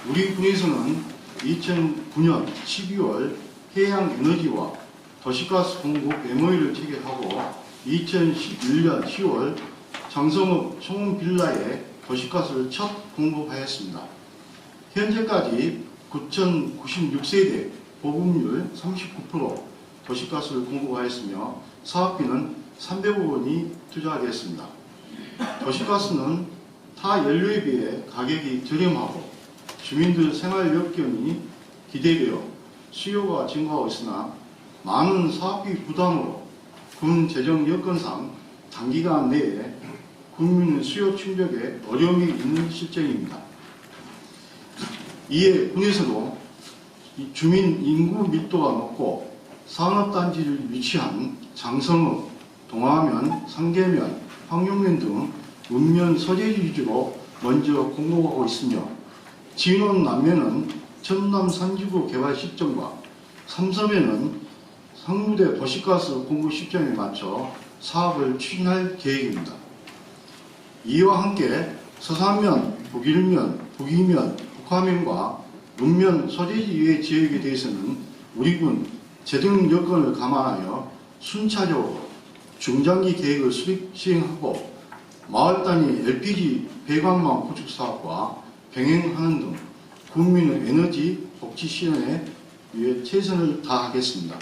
우리 군에서는 2009년 12월 해양에너지와 도시가스 공급 MOU를 체결하고 2011년 10월 장성읍 송빌라에 도시가스를 첫 공급하였습니다. 현재까지 9,096세대 보급률 39% 도시가스를 공급하였으며 사업비는 300억 원이 투자되었습니다. 도시가스는 타 연료에 비해 가격이 저렴하고 주민들 생활 여건이 기대되어 수요가 증가하고 있으나 많은 사업비 부담으로 군 재정 여건상 단기간 내에 국민 수요 충족에 어려움이 있는 실정입니다. 이에 군에서도 주민 인구 밀도가 높고 산업단지를 위치한 장성읍, 동화면, 상계면, 황룡면 등 읍면 서재지 위주로 먼저 공급하고 있으며 진원 남면은 전남 산지구 개발 시점과 삼섬에는 상무대 도시가스 공급 시점에 맞춰 사업을 추진할 계획입니다. 이와 함께 서산면, 북일면, 북이면, 북하면과 읍면 소재지 이외 지역에 대해서는 우리 군 재정 여건을 감안하여 순차적으로 중장기 계획을 수립 시행하고 마을 단위 LPG 배관망 구축 사업과 병행하는 등 국민의 에너지 복지 실현에 위해 최선을 다하겠습니다.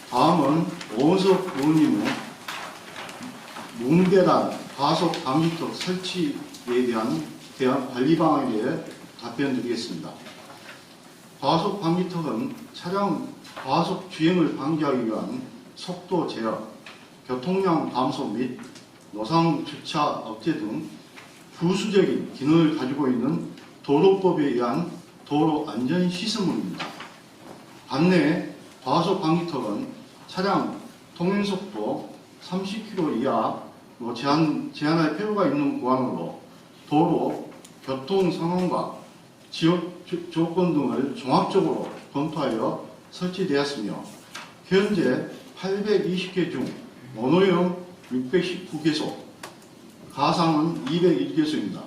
다음은 오은석 의원님의 무분별한 과속 방지턱 설치에 대한 관리 방안에 대해 답변 드리겠습니다. 과속 방지턱은 차량 과속 주행을 방지하기 위한 속도 제어, 교통량 감소 및 노상 주차 억제 등 부수적인 기능을 가지고 있는 도로법에 의한 도로 안전 시스템입니다. 반면에 과속 방지턱은 차량 통행속도 30km 이하로 제한할 필요가 있는 구간으로 도로 교통 상황과 지역 조건 등을 종합적으로 검토하여 설치되었으며 현재 820개 중 모노형 619개소, 가상은 201개소입니다.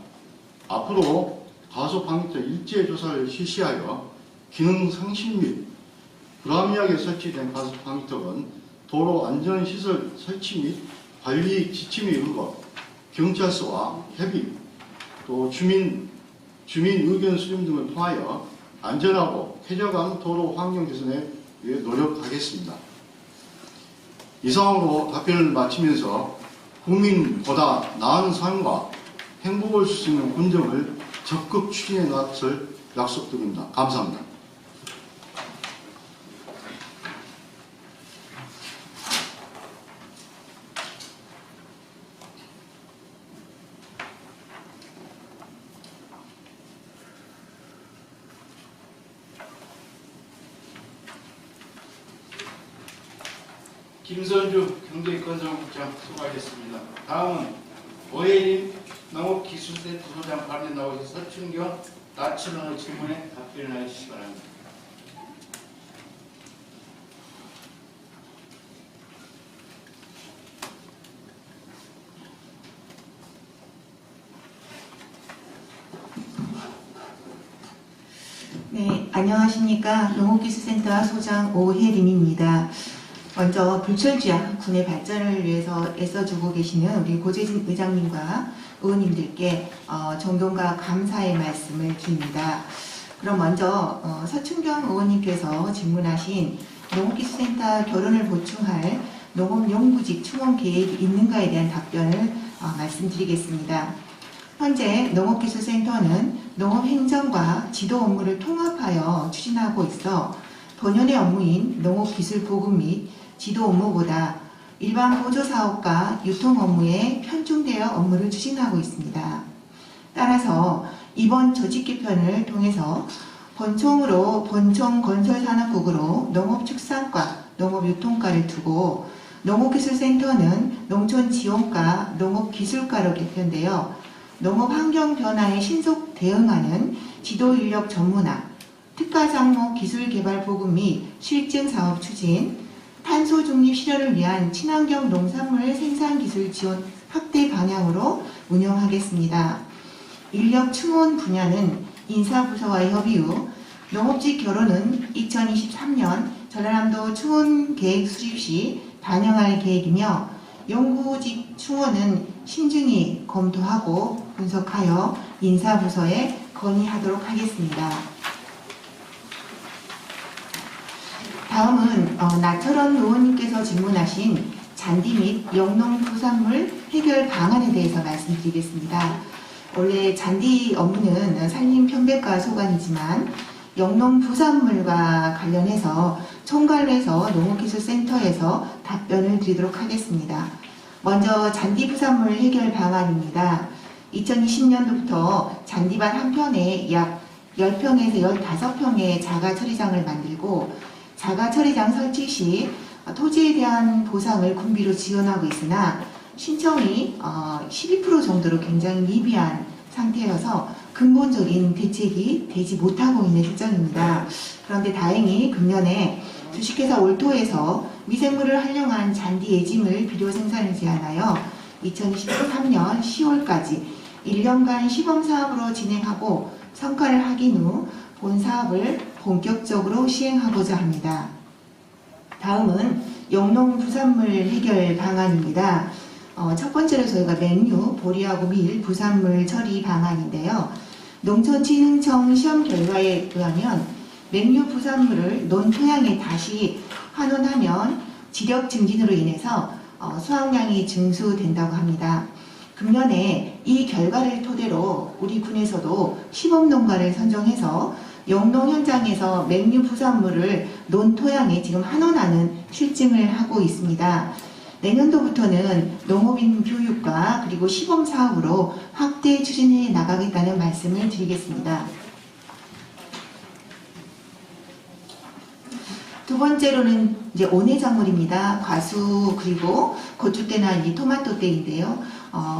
앞으로 과속 방지턱 일제 조사를 실시하여 기능 상실 및 불합리하게 설치된 과속 방지턱은 도로 안전시설 설치 및 관리 지침에 의거 경찰서와 협의, 또 주민 의견 수렴 등을 통하여 안전하고 쾌적한 도로 환경 개선에 위해 노력하겠습니다. 이상으로 답변을 마치면서 국민보다 나은 삶과 행복을 줄 수 있는 군정을 적극 추진해 나갈 약속드립니다. 감사합니다. 김선주 경제건설국장 수고하셨습니다. 다음은 오해림 농업기술센터 소장 발언에 나오셔서 서춘경 나춘원의 질문에 답변을 해주시기 바랍니다. 네, 안녕하십니까. 농업기술센터 소장 오혜림입니다. 먼저 불철주야 군의 발전을 위해서 애써주고 계시는 우리 고재진 의장님과 의원님들께 존경과 감사의 말씀을 드립니다. 그럼 먼저 서춘경 의원님께서 질문하신 농업기술센터 결혼을 보충할 농업연구직 충원 계획이 있는가에 대한 답변을 말씀드리겠습니다. 현재 농업기술센터는 농업행정과 지도 업무를 통합하여 추진하고 있어 본연의 업무인 농업기술 보급 및 지도 업무보다 일반 보조사업과 유통 업무에 편중되어 업무를 추진하고 있습니다. 따라서 이번 조직 개편을 통해서 본청으로 본청 건설산업국으로 농업축산과 농업유통과를 두고 농업기술센터는 농촌지원과 농업기술과로 개편되어 농업환경 변화에 신속 대응하는 지도인력 전문화, 특가장목 기술개발 보급 및 실증사업 추진, 탄소 중립 실현을 위한 친환경 농산물 생산 기술 지원 확대 방향으로 운영하겠습니다. 인력 충원 분야는 인사부서와의 협의 후 농업직 결혼은 2023년 전라남도 충원 계획 수립 시 반영할 계획이며 연구직 충원은 신중히 검토하고 분석하여 인사부서에 건의하도록 하겠습니다. 다음은 나철원 의원님께서 질문하신 잔디 및 영농부산물 해결 방안에 대해서 말씀드리겠습니다. 원래 잔디 업무는 산림편백과 소관이지만 영농부산물과 관련해서 총괄로 해서 농업기술센터에서 답변을 드리도록 하겠습니다. 먼저 잔디부산물 해결 방안입니다. 2020년도부터 잔디밭 한 편에 약 10평에서 15평의 자가 처리장을 만들고 자가 처리장 설치 시 토지에 대한 보상을 군비로 지원하고 있으나 신청이 12% 정도로 굉장히 미비한 상태여서 근본적인 대책이 되지 못하고 있는 실정입니다. 그런데 다행히 금년에 주식회사 올토에서 미생물을 활용한 잔디 애짐을 비료 생산을 제한하여 2023년 10월까지 1년간 시범사업으로 진행하고 성과를 확인 후 본 사업을 본격적으로 시행하고자 합니다. 다음은 영농부산물 해결 방안입니다. 첫 번째로 저희가 맹류, 보리하고 밀, 부산물 처리 방안인데요. 농촌진흥청 시험 결과에 의하면 맹류 부산물을 논토양에 다시 환원하면 지력 증진으로 인해서 수확량이 증수된다고 합니다. 금년에 이 결과를 토대로 우리 군에서도 시범농가를 선정해서 영농 현장에서 맹류 부산물을 논토양에 지금 환원하는 실증을 하고 있습니다. 내년도부터는 농업인 교육과 그리고 시범 사업으로 확대 추진해 나가겠다는 말씀을 드리겠습니다. 두 번째로는 이제 온해작물입니다. 과수 그리고 고추대나 이 토마토대인데요.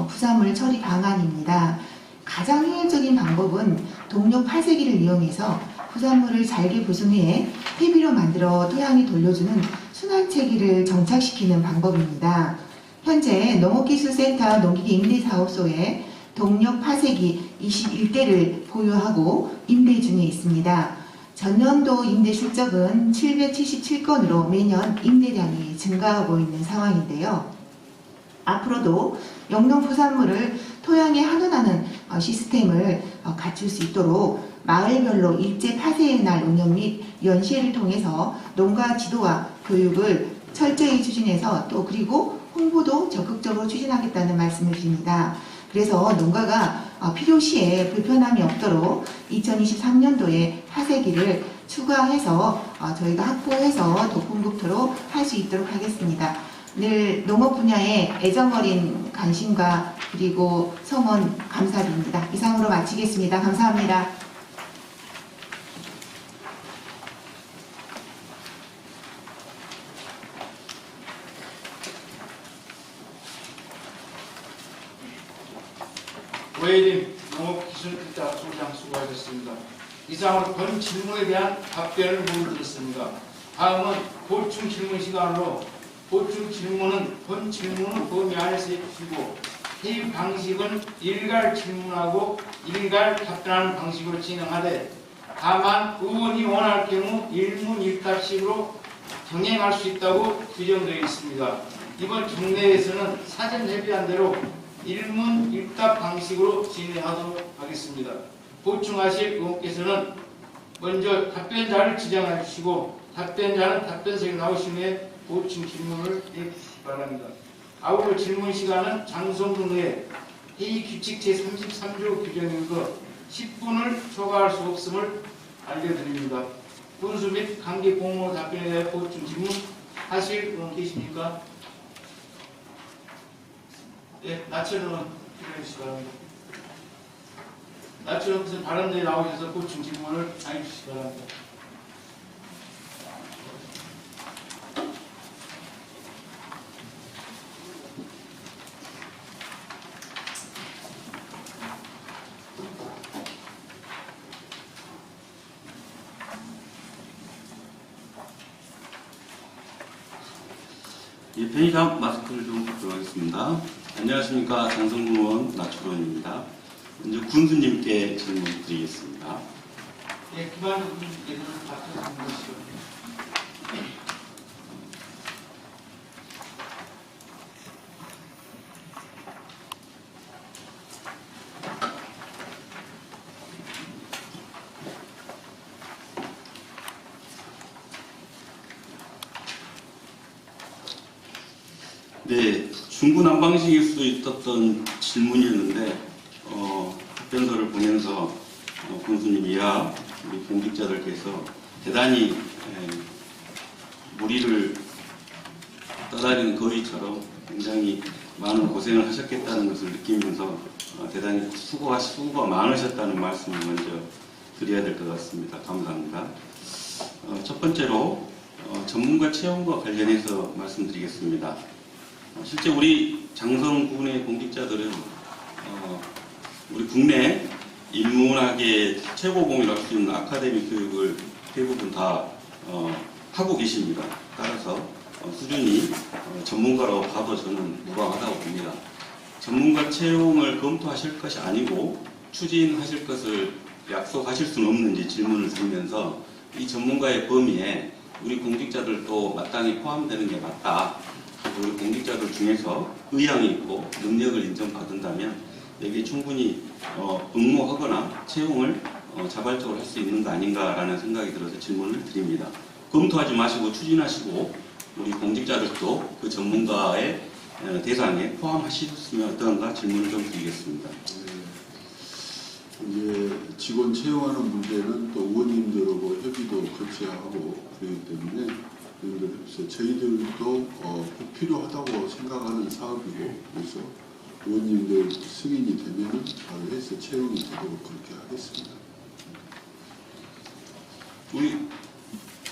부산물 처리 방안입니다. 가장 효율적인 방법은 동력 파쇄기를 이용해서 부산물을 잘게 부순 후에 퇴비로 만들어 토양에 돌려주는 순환체기를 정착시키는 방법입니다. 현재 농업기술센터 농기계 임대사업소에 동력 파쇄기 21대를 보유하고 임대 중에 있습니다. 전년도 임대 실적은 777건으로 매년 임대량이 증가하고 있는 상황인데요. 앞으로도 영농 부산물을 토양에 환원하는 시스템을 갖출 수 있도록 마을별로 일제 파쇄의 날 운영 및 연시회를 통해서 농가 지도와 교육을 철저히 추진해서 또 그리고 홍보도 적극적으로 추진하겠다는 말씀을 드립니다. 그래서 농가가 필요시에 불편함이 없도록 2023년도에 파쇄기를 추가해서 저희가 확보해서 도품국토로 할 수 있도록 하겠습니다. 늘 농업 분야에 애정어린 관심과 그리고 성원 감사드립니다. 이상으로 마치겠습니다. 감사합니다. 오해림 농업기술자 소장 수고하셨습니다. 이상으로 본 질문에 대한 답변을 모두 들었습니다. 다음은 보충 질문 시간으로 보충 질문은 본 질문은 범위 안에서 해주시고 회의 방식은 일괄 질문하고 일괄 답변하는 방식으로 진행하되 다만 의원이 원할 경우 일문 일답식으로 병행할 수 있다고 규정되어 있습니다. 이번 정례에서는 사전 협의한 대로 일문 일답 방식으로 진행하도록 하겠습니다. 보충하실 의원께서는 먼저 답변자를 지정해 주시고 답변자는 답변석에 나오신 후에 보충 질문을 해주시기 바랍니다. 아울러 질문 시간은 장성근 의회 회의 규칙 제33조 규정에 의거 10분을 초과할 수 없음을 알려드립니다. 군수 및 관계 공무원 답변에 대해 보충 질문 하실 의원 계십니까? 예, 나처럼 해주시기 바랍니다. 나처럼 무슨 발언대에 나오셔서 보충 질문을 해주시기 바랍니다. 예, 회의장 마스크를 좀 받도록 하겠습니다. 안녕하십니까. 장성근 의원 나초론입니다. 먼저 군수님께 질문 드리겠습니다. 예, 기반의 분께서는 답변하는 것이요. 네, 중구난방식일 수도 있었던 질문이었는데 답변서를 보면서 군수님이야 우리 공직자들께서 대단히 무리를 떠다니는 거위처럼 굉장히 많은 고생을 하셨겠다는 것을 느끼면서 대단히 수고가 많으셨다는 말씀을 먼저 드려야 될 것 같습니다. 감사합니다. 첫 번째로 전문가 채용과 관련해서 말씀드리겠습니다. 실제 우리 장성군의 공직자들은 우리 국내 인문학의 최고봉이라고 할 수 있는 아카데미 교육을 대부분 다 하고 계십니다. 따라서 수준이 전문가라고 봐도 저는 무방하다고 봅니다. 전문가 채용을 검토하실 것이 아니고 추진하실 것을 약속하실 수는 없는지 질문을 드리면서 이 전문가의 범위에 우리 공직자들도 마땅히 포함되는 게 맞다. 우리 공직자들 중에서 의향이 있고 능력을 인정받는다면 여기에 충분히 응모하거나 채용을 자발적으로 할 수 있는 거 아닌가라는 생각이 들어서 질문을 드립니다. 검토하지 마시고 추진하시고 우리 공직자들도 그 전문가의 대상에 포함하셨으면 어떠한가 질문을 좀 드리겠습니다. 이제 직원 채용하는 문제는 또 의원님들하고 협의도 거쳐하고 그렇기 때문에 그래서 저희들도 꼭 필요하다고 생각하는 사업이고 그래서 의원님들 승인이 되면은 바로 해서 채용이 되도록 그렇게 하겠습니다. 우리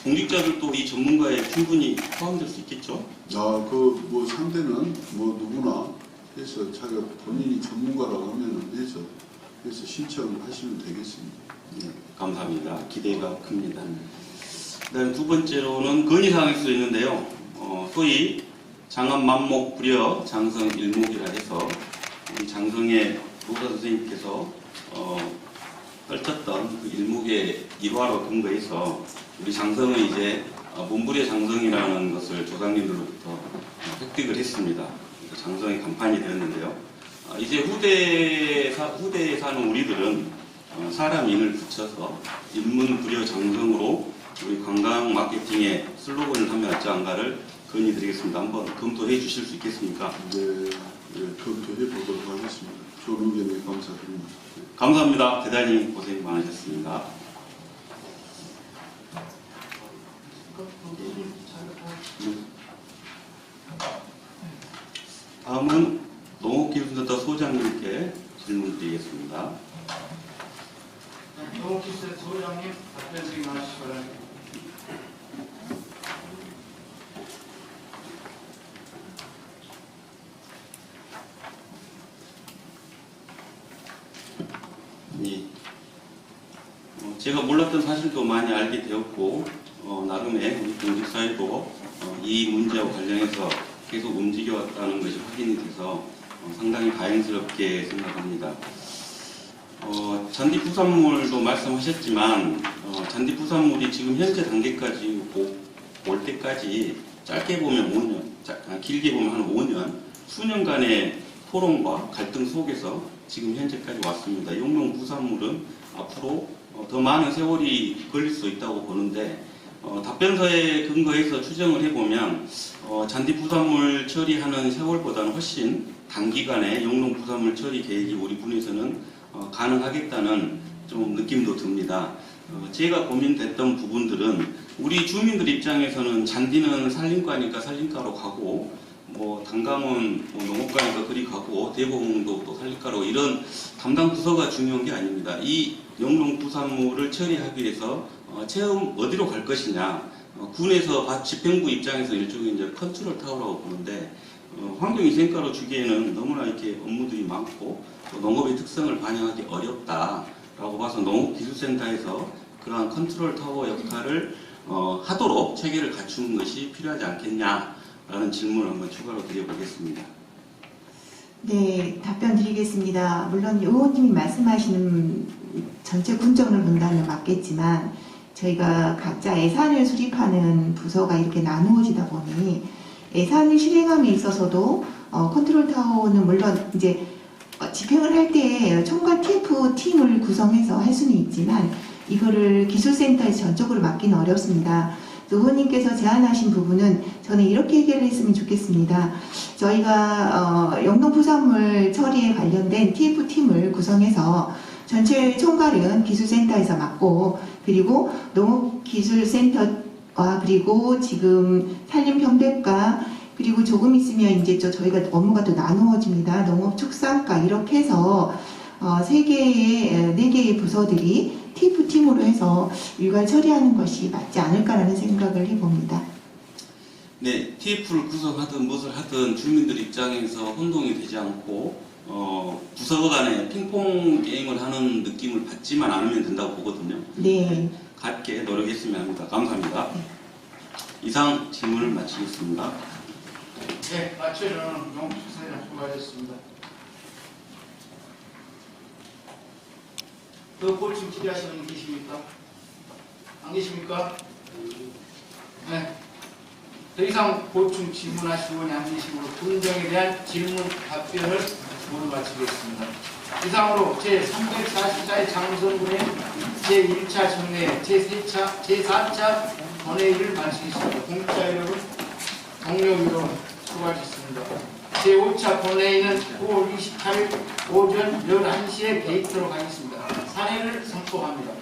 공직자들도 이 전문가에 충분히 포함될 수 있겠죠? 뭐 상대는 뭐 누구나 해서 자기가 본인이 전문가라고 하면은 해서 신청하시면 되겠습니다. 네, 감사합니다. 기대가 큽니다. 그다음 두 번째로는 건의사항일 수 있는데요. 소위 장암 만목 불여 장성 일목이라 해서 우리 장성의 교사 선생님께서 떨쳤던 그 일목의 일화로 근거해서 우리 장성은 이제 몸부려 장성이라는 것을 조상님들로부터 획득을 했습니다. 장성의 간판이 되었는데요. 이제 후대에 사는 우리들은 사람 인을 붙여서 인문부려 장성으로 우리 관광 마케팅의 슬로건을 하면 어찌한가를 건의드리겠습니다. 한번 검토해 주실 수 있겠습니까? 네, 검토해 보도록 하겠습니다. 좋은 의견에 감사드립니다. 감사합니다. 대단히 고생 많으셨습니다. 다음은 농업기술센터 소장님께 질문 드리겠습니다. 농업기술센터 소장님 답변 승인하시기 바랍니다. 예. 제가 몰랐던 사실도 많이 알게 되었고 나름의 우리 공직사회도 이 문제와 관련해서 계속 움직여왔다는 것이 확인이 돼서 상당히 다행스럽게 생각합니다. 잔디 부산물도 말씀하셨지만 잔디 부산물이 지금 현재 단계까지 올 때까지 짧게 보면 5년, 길게 보면 한 5년, 수년간의 토론과 갈등 속에서 지금 현재까지 왔습니다. 용농 부산물은 앞으로 더 많은 세월이 걸릴 수 있다고 보는데 답변서에 근거해서 추정을 해보면 잔디 부산물 처리하는 세월보다는 훨씬 단기간에 용농 부산물 처리 계획이 우리 분에서는 가능하겠다는 좀 느낌도 듭니다. 제가 고민됐던 부분들은 우리 주민들 입장에서는 잔디는 산림과니까 산림가로 가고 단감은 농업과니까 그리 가고 대봉도 또 산림가로 이런 담당 부서가 중요한 게 아닙니다. 이 용농 부산물을 처리하기 위해서 체험 어디로 갈 것이냐 군에서 집행부 입장에서 일종의 이제 컨트롤 타워라고 보는데 환경위생과로 주기에는 너무나 이렇게 업무들이 많고 또 농업의 특성을 반영하기 어렵다라고 봐서 농업기술센터에서 그러한 컨트롤 타워 역할을 하도록 체계를 갖추는 것이 필요하지 않겠냐라는 질문을 한번 추가로 드려보겠습니다. 네, 답변 드리겠습니다. 물론 의원님이 말씀하시는 전체 군정을 본다면 맞겠지만 저희가 각자 예산을 수립하는 부서가 이렇게 나누어지다 보니 예산을 실행함에 있어서도 컨트롤 타워는 물론 이제 집행을 할 때 총괄 TF 팀을 구성해서 할 수는 있지만 이거를 기술센터에서 전적으로 맡기는 어렵습니다. 의원님께서 제안하신 부분은 저는 이렇게 해결을 했으면 좋겠습니다. 저희가 영농부산물 처리에 관련된 TF팀을 구성해서 전체 총괄은 기술센터에서 맡고 그리고 농업기술센터와 그리고 지금 산림평백과 그리고 조금 있으면 이제 저희가 업무가 또 나누어집니다. 농업축산과 이렇게 해서 4개의 부서들이 TF팀으로 해서 일괄 처리하는 것이 맞지 않을까라는 생각을 해봅니다. 네, TF를 구성하든 무엇을 하든 주민들 입장에서 혼동이 되지 않고 부서 간에 핑퐁 게임을 하는 느낌을 받지만 않으면 된다고 보거든요. 네. 같게 노력했으면 합니다. 감사합니다. 이상 질문을 마치겠습니다. 네, 마치는 농축산이랑 수고하셨습니다. 더 보충 질의하시는 분 계십니까? 안 계십니까? 네. 더 이상 보충 질문하시고 양기식으로 군정에 대한 질문 답변을 모두 마치겠습니다. 이상으로 제344회 장성군의 제1차 정례, 제4차 본회의를 마치겠습니다. 공직자 여러분, 동료 여러분, 수고하셨습니다. 제5차 본회의는 9월 28일 오전 11시에 개입하도록 하겠습니다. 사례를 선포합니다.